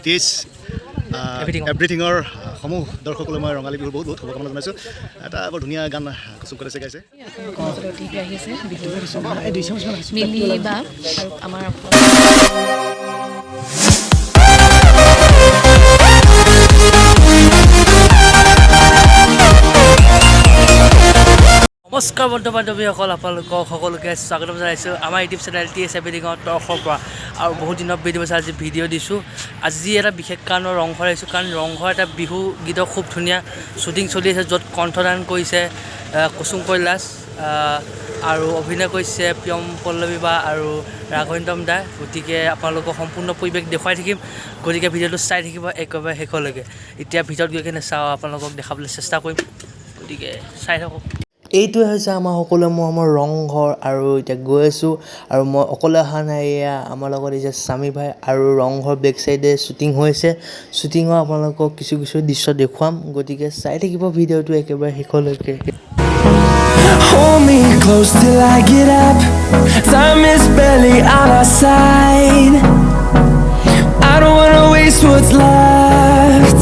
তেজ এভৰিথিঙৰ সমূহ দৰ্শকলৈ মই ৰঙালী বিহুৰ বহুত বহুত শুভকামনা জনাইছোঁ। এটা বৰ ধুনীয়া গান কুসুম কলেজে গাইছে। নমস্কাৰ বন্ধু বান্ধৱীসকল, আপোনালোকক সকলোকে স্বাগতম জনাইছোঁ আমাৰ ইউটিউব চেনেল TS এভৰিথিঙৰ তৰফৰ পৰা। আৰু বহুত দিনৰ ভিডিঅ' পাছত আজি ভিডিঅ' দিছোঁ। আজি এটা বিশেষ কাৰণত ৰংঘৰ আহিছোঁ, কাৰণ ৰংঘৰ এটা বিহু গীতৰ খুব ধুনীয়া শ্বুটিং চলি আছে, য'ত কণ্ঠদান কৰিছে কুসুম কৈলাশ আৰু অভিনয় কৰিছে প্ৰিয়ম পল্লৱী বা আৰু ৰাঘৱেন্দ্ৰম দা। গতিকে আপোনালোকক সম্পূৰ্ণ পৰিৱেশ দেখুৱাই থাকিম, গতিকে ভিডিঅ'টো চাই থাকিব একেবাৰে শেষলৈকে। এতিয়া ভিতৰত গৈ কিনে চাওঁ, আপোনালোকক দেখাবলৈ চেষ্টা কৰিম, গতিকে চাই থাকক। এইটোৱে হৈছে আমাৰ সকলোৱে মৰমৰ ৰংঘৰ, আৰু এতিয়া গৈ আছোঁ। আৰু মই অকলে অহা নাই, এয়া আমাৰ লগত এতিয়া স্বামী ভাই, আৰু ৰংঘৰ বেক চাইডে শ্বুটিং হৈছে। শ্বুটিঙৰ আপোনালোকক কিছু কিছু দৃশ্য দেখুৱাম, গতিকে চাই থাকিব ভিডিঅ'টো একেবাৰে শেষলৈকে। Hold me close till I get up. Time is barely on our side. I don't wanna waste what's left.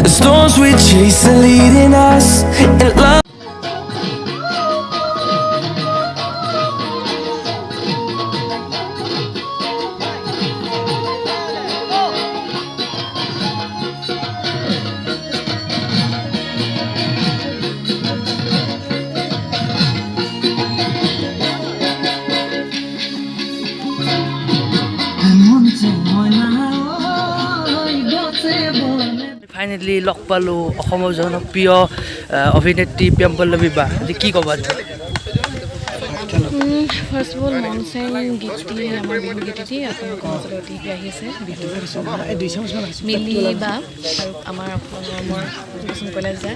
The storms we chase are leading us, and love. Finally লগ পালোঁ অসমৰ জনপ্ৰিয় অভিনেত্ৰী প্ৰিয়ম পল্লৱী বা। কি ক'বা? ফাৰ্ষ্ট অফ অল মনচেং গীতি আমাৰ বিহু গীতি আপোনালোকৰ মাজলৈ অতিথি আহিছে মিলি বা আৰু আমাৰ অসমৰ কুসুম কৈলাশ দা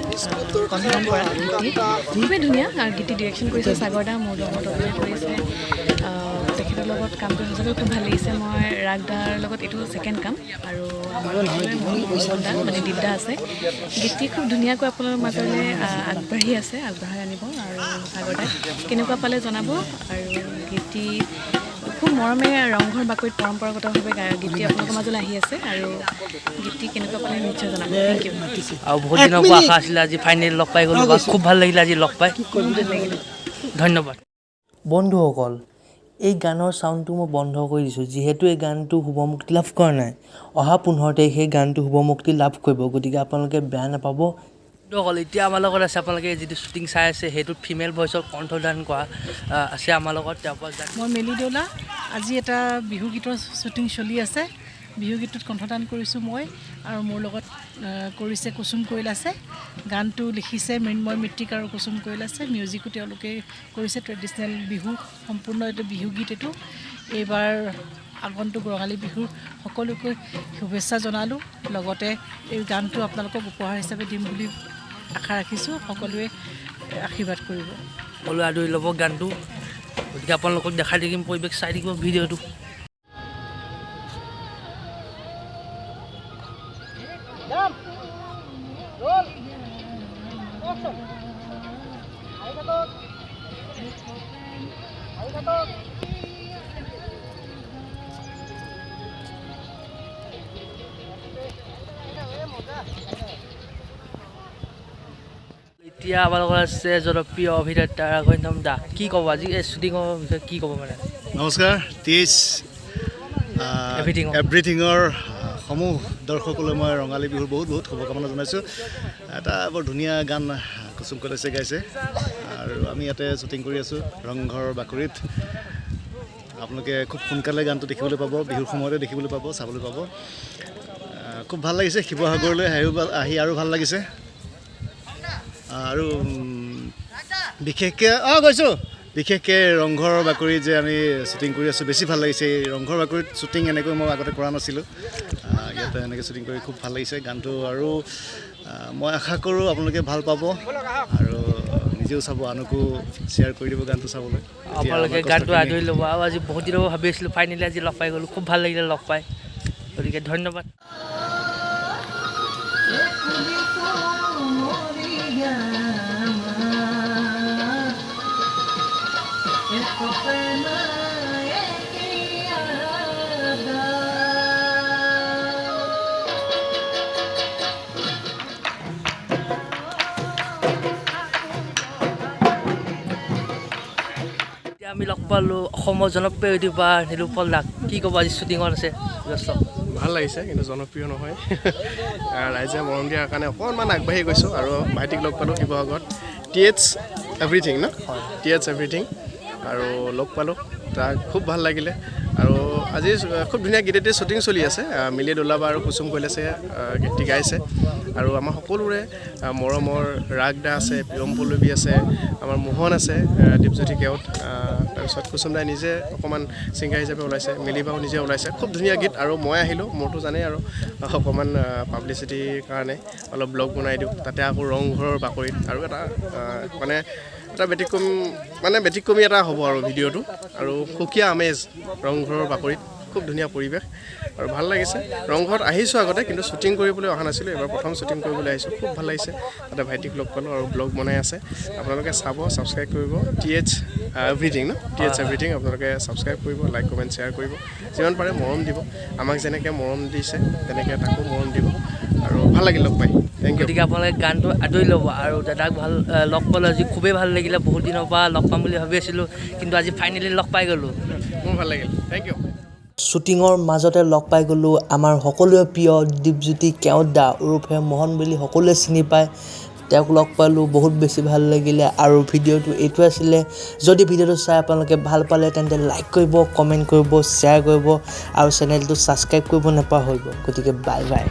কণ্ঠদান কৰা গীতি খুবেই ধুনীয়া। আৰু গীতি ডিৰেকশ্যন কৰিছে সাগৰ দা, মোৰ লগত অভিনয় কৰিছে। তেখেতৰ লগত কাম কৰি সঁচাকৈ খুব ভাল লাগিছে। মই ৰাগ দাৰ লগত এইটো ছেকেণ্ড কাম, আৰু আমাৰ দা মানে দিব্যা আছে। গীতি খুব ধুনীয়াকৈ আপোনালোকৰ মাজলৈ আগবাঢ়ি আছে, আগবঢ়াই আনিব। আৰু সাগৰ দাই কেনেকুৱা পালে জনাব। আৰু গীতি খুব মৰমেৰে ৰংঘৰ বাকৰিত পৰম্পৰাগতভাৱে গীতি আপোনালোকৰ মাজলৈ আহি আছে, আৰু গীতি কেনেকুৱা পালে নিশ্চয় জনাব। Thank you. আৰু বহুত দিনৰ পৰা আশা আছিলে, আজি ফাইনেলি লগ পাই গ'লোঁ, খুব ভাল লাগিলে আজি লগ পাই। ধন্যবাদ বন্ধুসকল। এই গানৰ চাউণ্ডটো মই বন্ধ কৰি দিছোঁ, যিহেতু এই গানটো শুভমুক্তি লাভ কৰা নাই। অহা 15 তাৰিখে গানটো শুভমুক্তি লাভ কৰিব, গতিকে আপোনালোকে বেয়া নাপাব। বন্ধুসকল, এতিয়া আমাৰ লগত আছে, আপোনালোকে যিটো শ্বুটিং চাই আছে সেইটোত ফিমেল ভইচৰ কণ্ঠদান কৰা আছে আমাৰ লগত। মই মেলি দেউলা। আজি এটা বিহু গীতৰ শ্বুটিং চলি আছে। বিহু গীতটোত কণ্ঠদান কৰিছোঁ মই, আৰু মোৰ লগত কৰিছে কুসুম কৈলাশে। গানটো লিখিছে মৃন্ময় মৃত্তিক আৰু কুসুম কৈলাশে। মিউজিকো তেওঁলোকে কৰিছে। ট্ৰেডিশ্যনেল বিহু, সম্পূৰ্ণ এইটো বিহু গীত। এইটো এইবাৰ আগন্তুক ৰঙালী বিহুৰ সকলোকে শুভেচ্ছা জনালোঁ। লগতে এই গানটো আপোনালোকক উপহাৰ হিচাপে দিম বুলি আশা ৰাখিছোঁ। সকলোৱে আশীৰ্বাদ কৰিব, সকলোৱে আদৰি ল'ব গানটো। গতিকে আপোনালোকক দেখাই থাকিম, পৰিৱেশ চাই থাকিব ভিডিঅ'টো। এতিয়া আমাৰ লগত আছে জনপ্ৰিয় অভিনেতা ৰাঘৱেন্দ্ৰম দা। কি ক'ব আজি এই শ্বুটিঙৰ বিষয়ে, কি ক'ব মানে? নমস্কাৰ। তেজ এভৰিথিঙৰ সমূহ দৰ্শকলৈ মই ৰঙালী বিহুৰ বহুত বহুত শুভকামনা জনাইছোঁ। এটা বৰ ধুনীয়া গান কুসুম কলেজে গাইছে, আৰু আমি ইয়াতে শ্বুটিং কৰি আছোঁ ৰংঘৰ বাকৰিত। আপোনালোকে খুব সোনকালে গানটো দেখিবলৈ পাব, বিহুৰ সময়তে দেখিবলৈ পাব, চাবলৈ পাব। খুব ভাল লাগিছে। শিৱসাগৰলৈ আহি আৰু ভাল লাগিছে। আৰু বিশেষকৈ ৰংঘৰ বাকৰিত যে আমি শ্বুটিং কৰি আছোঁ, বেছি ভাল লাগিছে। এই ৰংঘৰ বাকৰিত শ্বুটিং এনেকৈ মই আগতে কৰা নাছিলোঁ। ইয়াতে এনেকৈ শ্বুটিং কৰি খুব ভাল লাগিছে গানটো। আৰু মই আশা কৰোঁ আপোনালোকে ভাল পাব, আৰু নিজেও চাব, আনকো শ্বেয়াৰ কৰি দিব গানটো চাবলৈ। আপোনালোকে গানটো আদৰি ল'ব। আৰু আজি বহুত দিনৰ ভাবি আছিলোঁ, ফাইনেলি আজি লগ পাই গ'লোঁ, খুব ভাল লাগিলে লগ পাই। গতিকে ধন্যবাদ। আমি লগ পালোঁ অসমৰ জনপ্ৰিয় ইউটিউবাৰ নিৰূপল দাক কি ক'ব আজি শ্বুটিঙত আছে ব্যস্ত ভাল লাগিছে কিন্তু জনপ্ৰিয় নহয় ৰাইজে মৰম দিয়াৰ কাৰণে অকণমান আগবাঢ়ি গৈছোঁ আৰু ভাইটিক লগ পালোঁ শিৱসাগৰত TH এভৰিথিং ন TH এভৰিথিং আৰু লগ পালোঁ তাক খুব ভাল লাগিলে আৰু আজি খুব ধুনীয়া গীত এটি শ্বুটিং চলি আছে মিলি দোলাবা আৰু কুসুম কৈলাসে গীতটি গাইছে আৰু আমাৰ সকলোৰে মৰমৰ ৰাগ দা আছে প্ৰিয়ম পল্লৱী আছে আমাৰ মোহন আছে দীপজ্যোতি কেওট তাৰপিছত কুসুম দাই নিজে অকণমান ছিংগাৰ হিচাপে ওলাইছে মিলিবাও নিজে ওলাইছে খুব ধুনীয়া গীত আৰু মই আহিলোঁ মোৰতো জানেই আৰু অকণমান পাব্লিচিটিৰ কাৰণে অলপ ব্লগ বনাই দিওঁ তাতে আকৌ ৰংঘৰৰ বাকৰিত আৰু এটা মানে এটা ব্যতিক্ৰমী এটা হ'ব আৰু ভিডিঅ'টো আৰু সুকীয়া আমেজ ৰংঘৰৰ বাকৰিত খুব ধুনীয়া পৰিৱেশ আৰু ভাল লাগিছে ৰংঘৰত আহিছোঁ আগতে কিন্তু শ্বুটিং কৰিবলৈ অহা নাছিলোঁ এবাৰ প্ৰথম শ্বুটিং কৰিবলৈ আহিছোঁ খুব ভাল লাগিছে তাতে ভাইটিক লগ পালোঁ আৰু ব্লগ বনাই আছে আপোনালোকে চাব ছাবস্ক্ৰাইব কৰিব TH এভৰিথিং ন TH এভৰিথিং আপোনালোকে ছাবস্ক্ৰাইব কৰিব লাইক কমেণ্ট শ্বেয়াৰ কৰিব যিমান পাৰে মৰম দিব আমাক যেনেকৈ মৰম দিছে তেনেকৈ তাকো মৰম দিব আৰু ভাল লাগিল লগ পাই থেংক ইউ গতিকে আপোনালোকে গানটো আদৰি ল'ব আৰু দাদাক ভাল লগ পালোঁ আজি খুবেই ভাল লাগিলে বহুত দিনৰ পৰা লগ পাম বুলি ভাবি আছিলোঁ কিন্তু আজি ফাইনেলি লগ পাই গ'লোঁ মোৰ ভাল লাগিল থেংক ইউ শ্বুটিঙৰ মাজতে লগ পাই গ'লোঁ আমাৰ সকলোৰে প্ৰিয় দীপজ্যোতি কেওট দা ওৰফে মোহন বুলি সকলোৱে চিনি পায় তেওঁক লগ পালোঁ বহুত বেছি ভাল লাগিলে আৰু ভিডিঅ'টো এইটো আছিলে যদি ভিডিঅ'টো চাই আপোনালোকে ভাল পালে তেন্তে লাইক কৰিব কমেণ্ট কৰিব শ্বেয়াৰ কৰিব আৰু চেনেলটো ছাবস্ক্ৰাইব কৰিব নাপাহৰিব গতিকে বাই বাই